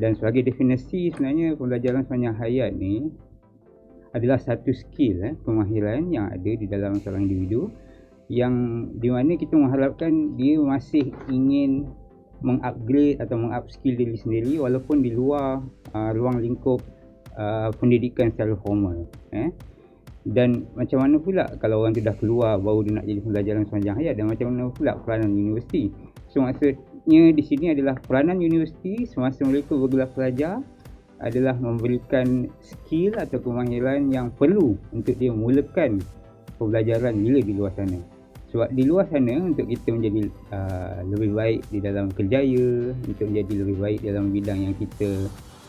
Dan sebagai definisi, sebenarnya pembelajaran sepanjang hayat ni adalah satu skill, kemahiran yang ada di dalam seorang individu, yang di mana kita mengharapkan dia masih ingin mengupgrade atau mengupskill diri sendiri walaupun di luar ruang lingkup pendidikan secara formal. Dan macam mana pula kalau orang tu dah keluar baru dia nak jadi pembelajaran sepanjang hayat, dan macam mana pula peranan universiti. So maksudnya di sini adalah peranan universiti semasa mereka bergelar pelajar adalah memberikan skill atau kemahiran yang perlu untuk dia mulakan pembelajaran bila di luar sana. Sebab di luar sana untuk kita menjadi lebih baik di dalam kerjaya, untuk menjadi lebih baik dalam bidang yang kita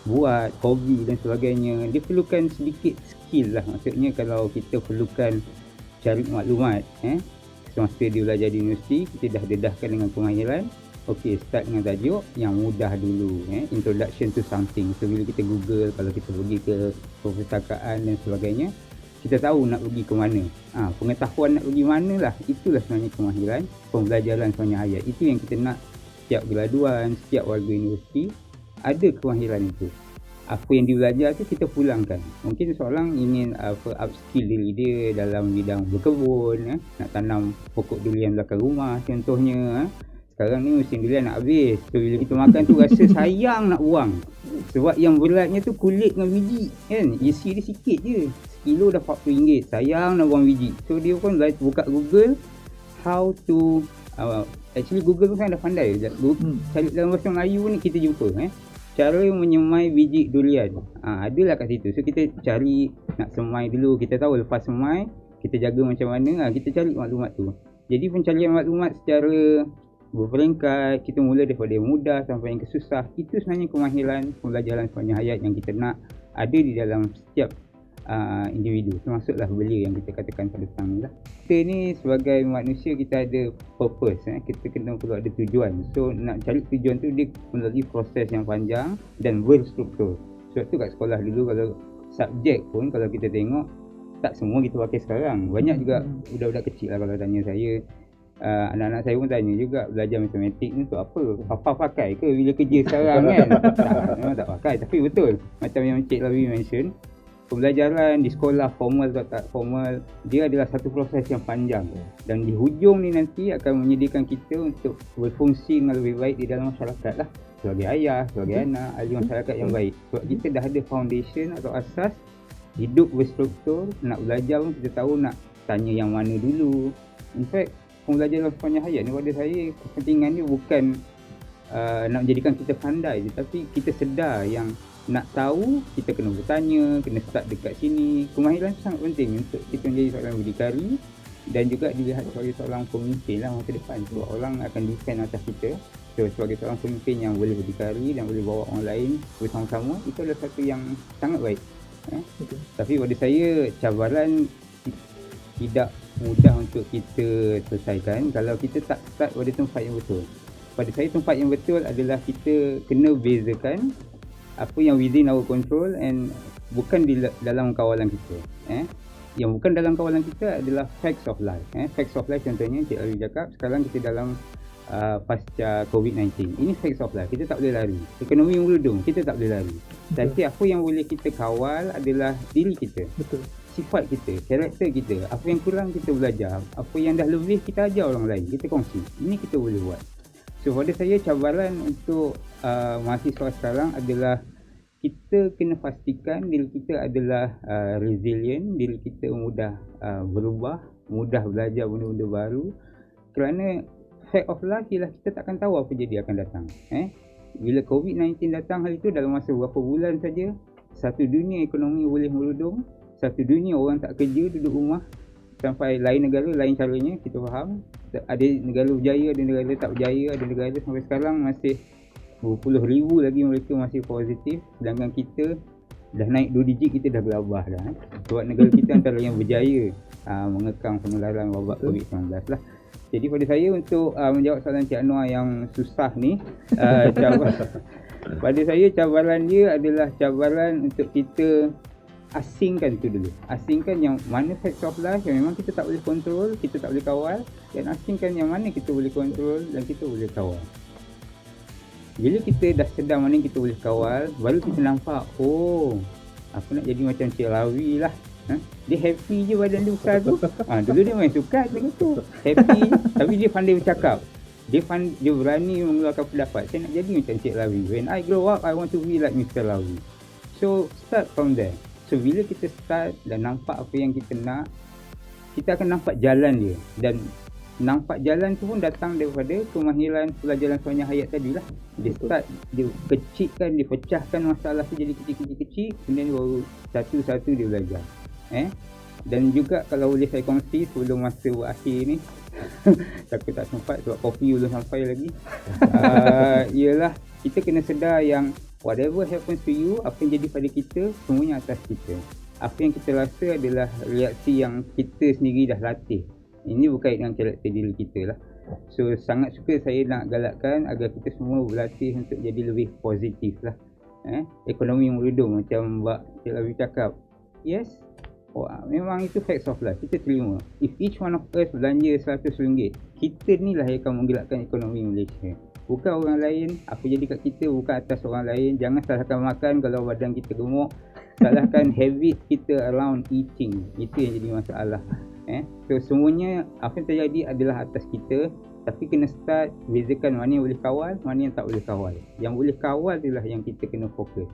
buat, hobi dan sebagainya, dia perlukan sedikit skill lah. Maksudnya kalau kita perlukan cari maklumat semasa dia belajar di universiti, kita dah dedahkan dengan kemahiran. Okey, start dengan tajuk yang mudah dulu, introduction to something. So bila kita Google, kalau kita pergi ke perpustakaan dan sebagainya, kita tahu nak pergi ke mana. Pengetahuan nak pergi mana lah, itulah sebenarnya kemahiran pembelajaran sepanjang hayat. Itu yang kita nak setiap graduan, setiap warga universiti ada kemahiran itu. Apa yang dia belajar tu kita pulangkan. Mungkin seorang ingin upskill diri dia dalam bidang berkebun, nak tanam pokok durian belakang rumah contohnya. Sekarang ni musim durian nak habis. So bila kita makan tu rasa sayang nak buang. Sebab yang beratnya tu kulit dengan biji kan. Isi dia sikit je. Sekilo dah RM40. Sayang nak buang biji. So dia pun buka Google how to actually Google pun kan dah pandai. Cari dalam bahasa Melayu ni kita jumpa cara menyemai biji durian. Adalah kat situ. So kita cari nak semai dulu. Kita tahu lepas semai kita jaga macam mana. Kita cari maklumat tu. Jadi pencarian maklumat secara berperingkat, kita mula daripada yang mudah sampai yang kesusah. Itu sebenarnya kemahiran pembelajaran sepanjang hayat yang kita nak ada di dalam setiap individu, termasuklah belia yang kita katakan pada petang ni lah. Kita ni sebagai manusia kita ada purpose, kita kena perlu ada tujuan. So nak cari tujuan tu dia melalui proses yang panjang dan berstruktur. Sebab tu kat sekolah dulu kalau subjek pun kalau kita tengok tak semua kita pakai sekarang. Banyak juga budak-budak kecil lah kalau tanya saya. Anak-anak saya pun tanya juga belajar matematik ni untuk apa? Papa pakai ke bila kerja sekarang kan? Memang tak pakai, tapi betul macam yang Encik Lawi mention, pembelajaran di sekolah formal atau tak formal dia adalah satu proses yang panjang, dan di hujung ni nanti akan menyediakan kita untuk berfungsi dengan lebih baik di dalam masyarakat lah, sebagai ayah, sebagai anak, ahli masyarakat yang baik. Sebab kita dah ada foundation atau asas hidup berstruktur. Nak belajar pun kita tahu nak tanya yang mana dulu. In fact pembelajaran sepanjang hayat ni pada saya kepentingannya bukan nak menjadikan kita pandai, tetapi kita sedar yang nak tahu kita kena bertanya, kena start dekat sini. Kemahiran sangat penting untuk kita menjadi seorang berdikari dan juga dilihat sebagai seorang pemimpin lah masa depan. Sebab orang akan depend atas kita. So sebagai seorang pemimpin yang boleh berdikari dan boleh bawa orang lain bersama-sama, itu adalah satu yang sangat baik. Tapi pada saya cabaran tidak mudah untuk kita selesaikan kalau kita tak start pada tempat yang betul. Pada saya tempat yang betul adalah kita kena bezakan apa yang within our control and bukan di dalam kawalan kita. Yang bukan dalam kawalan kita adalah facts of life. Facts of life contohnya Cik Ali cakap sekarang kita dalam pasca COVID-19. Ini facts of life. Kita tak boleh lari. Ekonomi meludung, kita tak boleh lari. Tapi apa yang boleh kita kawal adalah diri kita. Betul. Sifat kita, karakter kita, apa yang kurang kita belajar, apa yang dah lebih kita ajar orang lain, kita kongsi. Ini kita boleh buat. So pada saya cabaran untuk mahasiswa sekarang adalah kita kena pastikan diri kita adalah resilient, diri kita mudah berubah, mudah belajar benda-benda baru. Kerana fact of life ialah kita takkan tahu apa jadi akan datang. Bila COVID-19 datang hari itu, dalam masa beberapa bulan saja, satu dunia ekonomi boleh meludung. Satu dunia orang tak kerja, duduk rumah. Sampai lain negara, lain caranya, kita faham. Ada negara berjaya, ada negara tak berjaya. Ada negara sampai sekarang masih berpuluh ribu lagi mereka masih positif. Sedangkan kita dah naik 2 digit, kita dah gelabah dah. Sebab negara kita antara yang berjaya mengekang penularan wabak COVID-19 lah. Jadi pada saya untuk menjawab soalan Cik Anwar yang susah ni, pada saya cabaran dia adalah cabaran untuk kita asingkan tu dulu. Asingkan yang mana facts of life yang memang kita tak boleh kontrol, kita tak boleh kawal, dan asingkan yang mana kita boleh kontrol dan kita boleh kawal. Bila kita dah sedar mana yang kita boleh kawal, baru kita nampak, oh, aku nak jadi macam Cik Lawi lah. Dia happy je badan dia besar tu. Dulu dia main sukat tengok tu. Happy, tapi dia pandai bercakap. Dia berani mengeluarkan pendapat. Saya nak jadi macam Cik Lawi. When I grow up, I want to be like Mr. Lawi. So, start from there. So, bila kita start dan nampak apa yang kita nak, kita akan nampak jalan dia. Dan nampak jalan tu pun datang daripada kemahiran pelajaran sepanjang hayat tadi lah. Dia start, dia kecilkan, dia pecahkan masalah tu jadi kecil-kecil, kemudian baru satu-satu dia belajar. Dan juga kalau boleh saya kongsi sebelum masa berakhir ni, takut tak sempat sebab kopi belum sampai lagi. Ialah kita kena sedar yang whatever happens to you, apa yang jadi pada kita, semuanya atas kita. Apa yang kita rasa adalah reaksi yang kita sendiri dah latih. Ini berkait dengan karakter diri kita lah. So sangat suka saya nak galakkan agar kita semua berlatih untuk jadi lebih positif lah. Ekonomi meredum macam Mbak Cik Lawi cakap. Yes, memang itu facts of life, kita terima. If each one of us belanja RM100, kita ni lah yang akan menggerakkan ekonomi Malaysia, bukan orang lain. Apa jadi kat kita bukan atas orang lain. Jangan salahkan makan kalau badan kita gemuk. Salahkan habit kita around eating, itu yang jadi masalah. So semuanya apa yang terjadi adalah atas kita. Tapi kena start bezakan mana yang boleh kawal, mana yang tak boleh kawal. Yang boleh kawal itulah yang kita kena fokus.